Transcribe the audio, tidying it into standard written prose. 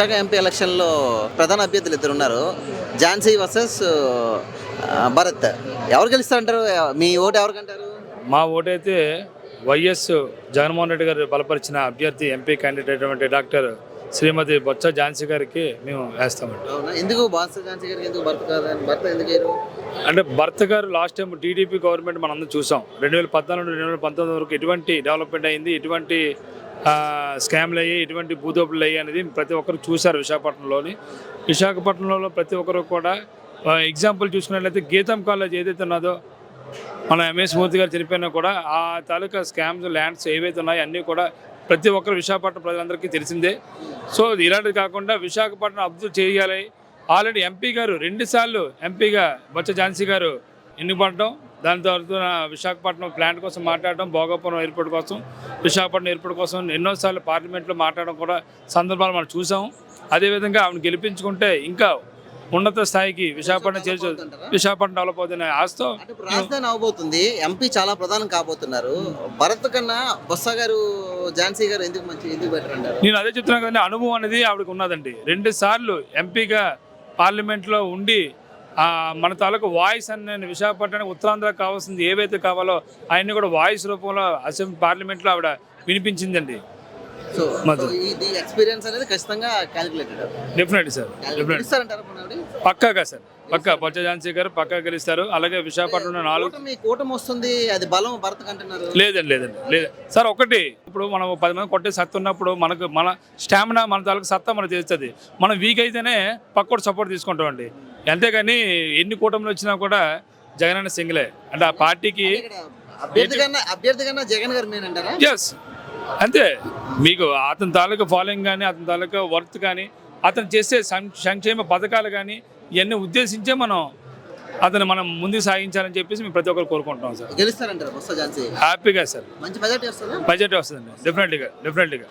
Visakha MP ఎలక్షన్లో ప్రధాన అభ్యర్థులు ఇద్దరు ఉన్నారు. ఝాన్సీ వర్సెస్ భరత్. ఎవరు గెలుస్తారంటారు? మీ ఓటు ఎవరికంటారు? మా ఓటైతే వైఎస్ జగన్మోహన్ రెడ్డి గారు బలపరిచిన అభ్యర్థి ఎంపీ క్యాండిడేట్ అయినటువంటి డాక్టర్ శ్రీమతి బొత్స ఝాన్సీ గారికి మేము వేస్తామండి. అవునా? ఎందుకు బొత్స ఝాన్సీ గారికి ఎందుకు భరత్ కాదని? భరత్ ఎందుకు వేయరు? అంటే భర్త గారు లాస్ట్ టైం టీడీపీ గవర్నమెంట్ మనం అందరం చూసాం. 2014 నుండి 2019 వరకు ఎటువంటి డెవలప్మెంట్ అయింది, ఎటువంటి స్కామ్లు అయ్యి, ఎటువంటి భూదోపులు అయ్యి అనేది ప్రతి ఒక్కరు చూశారు. విశాఖపట్నంలో ప్రతి ఒక్కరు కూడా ఎగ్జాంపుల్ చూసుకున్నట్లయితే గీతం కాలేజ్ ఏదైతే ఉన్నదో, మన ఎంఎస్ మూర్తి గారు చనిపోయినా కూడా ఆ తాలూకా స్కామ్స్ ల్యాండ్స్ ఏవైతే ఉన్నాయో అన్నీ కూడా ప్రతి ఒక్కరు విశాఖపట్నం ప్రజలందరికీ తెలిసిందే. సో ఇలాంటిది కాకుండా విశాఖపట్నం అభివృద్ధి చేయాలి. ఆల్రెడీ ఎంపీ గారు 2 సార్లు ఎంపీగా బొత్స ఝాన్సీ గారు ఎన్నికపడటం, దాని తర్వాత విశాఖపట్నం ప్లాంట్ కోసం మాట్లాడడం, భోగాపురం ఎయిర్పోర్ట్ కోసం, విశాఖపట్నం ఎయిర్పోర్ట్ కోసం ఎన్నోసార్లు పార్లమెంట్లో మాట్లాడడం కూడా సందర్భాలు మనం చూసాం. అదేవిధంగా ఆవిడ గెలిపించుకుంటే ఇంకా ఉన్నత స్థాయికి విశాఖపట్నం డెవలప్ అవుతున్న ఆశతో రాజధాని అవబోతుంది. ఎంపీ చాలా ప్రధానం కాబోతున్నారు. భరత్ కన్నా బొత్స గారు, ఝాన్సీ గారు ఎందుకు బెటర్ అంటారు? నేను అదే చెప్తున్నాను కదండి, అనుభవం అనేది ఆవిడకి ఉన్నదండి. 2 సార్లు ఎంపీగా పార్లమెంట్లో ఉండి మన తాలూకు వాయిస్ అని విశాఖపట్నానికి ఉత్తరాంధ్ర కావాల్సింది ఏవైతే కావాలో అవన్నీ కూడా వాయిస్ రూపంలో అసెంబ్లీ పార్లమెంట్లో ఆవిడ వినిపించిందండి. సో ఇది ఎక్స్పీరియన్స్ అనేది ఖచ్చితంగా క్యాలిక్యులేటెడ్. డెఫినెట్లీ సార్, పక్కాగా సార్, పక్కా బొత్స ఝాన్సీ గారు పక్కా గెలుస్తారు. అలాగే విశాఖపట్నంలో 4 కూటమి వస్తుంది, అది బలం భరత్ కంటున్నారు. లేదండి సార్. ఒకటి, ఇప్పుడు మనం 10 మంది కొట్టే సత్తా ఉన్నప్పుడు మన స్టామినా, మన తాలూకు సత్తా మనకు తెలుస్తుంది. మనం వీక్ అయితేనే పక్కోటి సపోర్ట్ తీసుకుంటామండి. అంతేగాని ఎన్ని కూటమిలు వచ్చినా కూడా జగన్ అన్న సింగిలే. అంటే ఆ పార్టీకి అభ్యర్థి కన్నా జగన్ గారు మెయిన్ అంటారా? ఎస్, అంతే. మీకు అతని తాలూకా ఫాలోయింగ్ కానీ, అతని తాలూకా వర్త్ కానీ, అతను చేసే సంక్షేమ పథకాలు కానీ ఇవన్నీ ఉద్దేశించే మనం ముందుకు సాగించాలని చెప్పేసి మేము ప్రతి ఒక్కరు కోరుకుంటున్నాం సార్. గెలుస్తారంటారు బొత్స ఝాన్సీ? హ్యాపీగా సార్, మంచి బడ్జెట్ వస్తుందా? బడ్జెట్ వస్తుందండి, డెఫినెట్లీగా.